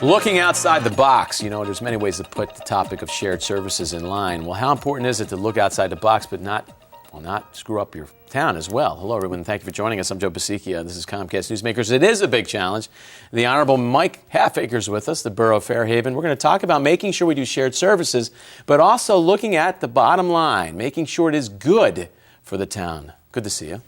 Looking outside the box, you know, there's many ways to put the topic of shared services in line. Well, how important is it to look outside the box but not screw up your town as well? Hello, everyone. Thank you for joining us. I'm Joe Basichia. This is Comcast Newsmakers. It is a big challenge. The Honorable Mike Halfacre is with us, the Borough of Fairhaven. We're going to talk about making sure we do shared services, but also looking at the bottom line, making sure it is good for the town. Good to see you.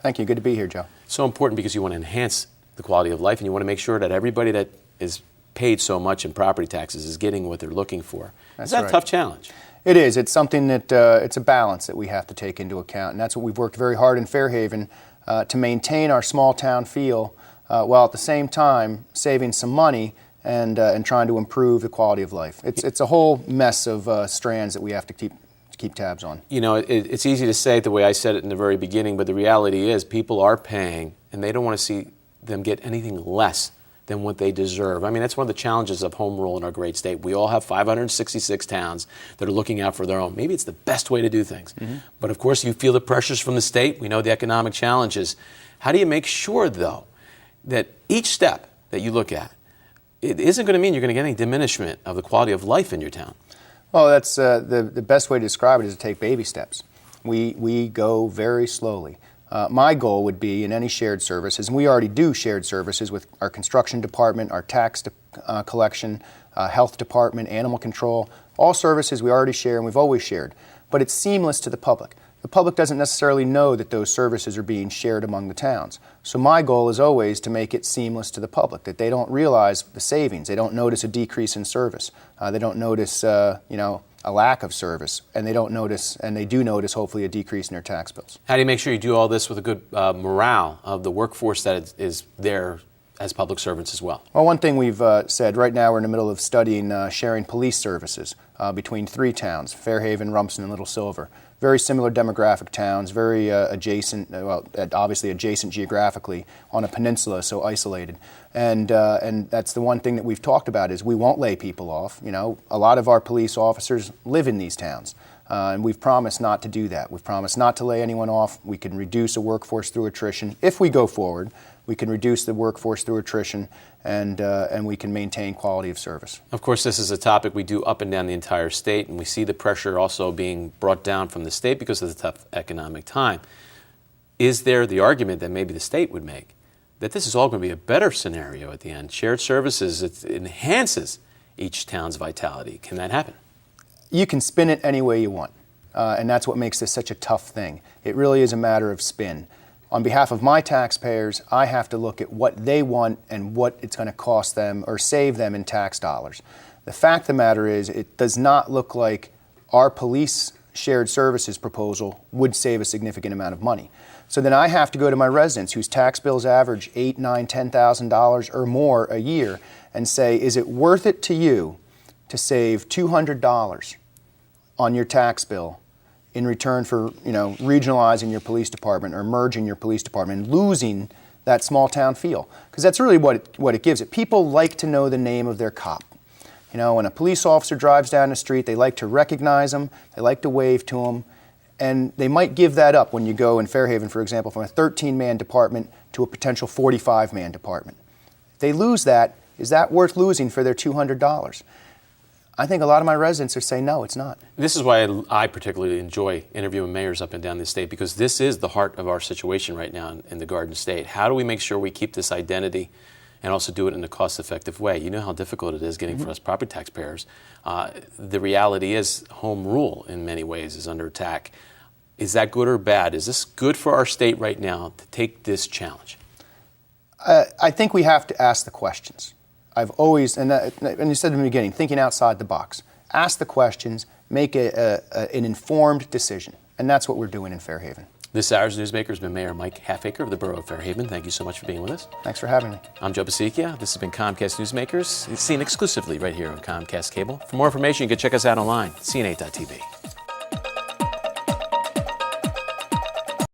Thank you. Good to be here, Joe. So important because you want to enhance the quality of life and you want to make sure that everybody that is paid so much in property taxes is getting what they're looking for. That's is that right. a tough challenge? It is. It's something that it's a balance that we have to take into account, and that's what we've worked very hard in Fairhaven to maintain our small town feel, while at the same time saving some money and trying to improve the quality of life. It's a whole mess of strands that we have to keep tabs on. You know, it's easy to say it the way I said it in the very beginning, but the reality is people are paying, and they don't want to see them get anything less than what they deserve. I mean, that's one of the challenges of home rule in our great state. We all have 566 towns that are looking out for their own. Maybe it's the best way to do things. Mm-hmm. But of course, you feel the pressures from the state. We know the economic challenges. How do you make sure, though, that each step that you look at, it isn't going to mean you're going to get any diminishment of the quality of life in your town? Well, that's the best way to describe it is to take baby steps. We go very slowly. My goal would be in any shared services, and we already do shared services with our construction department, our tax collection, health department, animal control, all services we already share and we've always shared. But it's seamless to the public. The public doesn't necessarily know that those services are being shared among the towns. So my goal is always to make it seamless to the public, that they don't realize the savings. They don't notice a decrease in service. They don't notice, a lack of service, and they do notice, hopefully, a decrease in their tax bills. How do you make sure you do all this with a good morale of the workforce that is there as public servants as well? Well, one thing we've said, right now we're in the middle of studying sharing police services between three towns, Fairhaven, Rumson, and Little Silver. Very similar demographic towns, very obviously adjacent geographically on a peninsula, so isolated. And that's the one thing that we've talked about is we won't lay people off. You know, a lot of our police officers live in these towns, and we've promised not to do that. We've promised not to lay anyone off. We can reduce a workforce through attrition. If we go forward, we can reduce the workforce through attrition, and we can maintain quality of service. Of course, this is a topic we do up and down the entire state, and we see the pressure also being brought down from the state because of the tough economic time. Is there the argument that maybe the state would make that this is all going to be a better scenario at the end? Shared services, it enhances each town's vitality. Can that happen? You can spin it any way you want, and that's what makes this such a tough thing. It really is a matter of spin. On behalf of my taxpayers, I have to look at what they want and what it's going to cost them or save them in tax dollars. The fact of the matter is, it does not look like our police shared services proposal would save a significant amount of money. So then I have to go to my residents whose tax bills average $8,000, $9,000, $10,000 or more a year and say, is it worth it to you to save $200 on your tax bill in return for, regionalizing your police department or merging your police department and losing that small town feel? Because that's really what it gives it. People like to know the name of their cop. You know, when a police officer drives down the street, they like to recognize them, they like to wave to them, and they might give that up when you go in Fairhaven, for example, from a 13-man department to a potential 45-man department. If they lose that, is that worth losing for their $200? I think a lot of my residents are saying, no, it's not. This is why I particularly enjoy interviewing mayors up and down the state, because this is the heart of our situation right now in the Garden State. How do we make sure we keep this identity and also do it in a cost-effective way? You know how difficult it is getting for us property taxpayers. The reality is home rule in many ways is under attack. Is that good or bad? Is this good for our state right now to take this challenge? I think we have to ask the questions. I've always, and you said in the beginning, thinking outside the box. Ask the questions, make an informed decision. And that's what we're doing in Fairhaven. This hour's newsmaker has been Mayor Mike Halfacre of the Borough of Fairhaven. Thank you so much for being with us. Thanks for having me. I'm Joe Basichia. This has been Comcast Newsmakers. It's seen exclusively right here on Comcast Cable. For more information, you can check us out online at cn8.tv.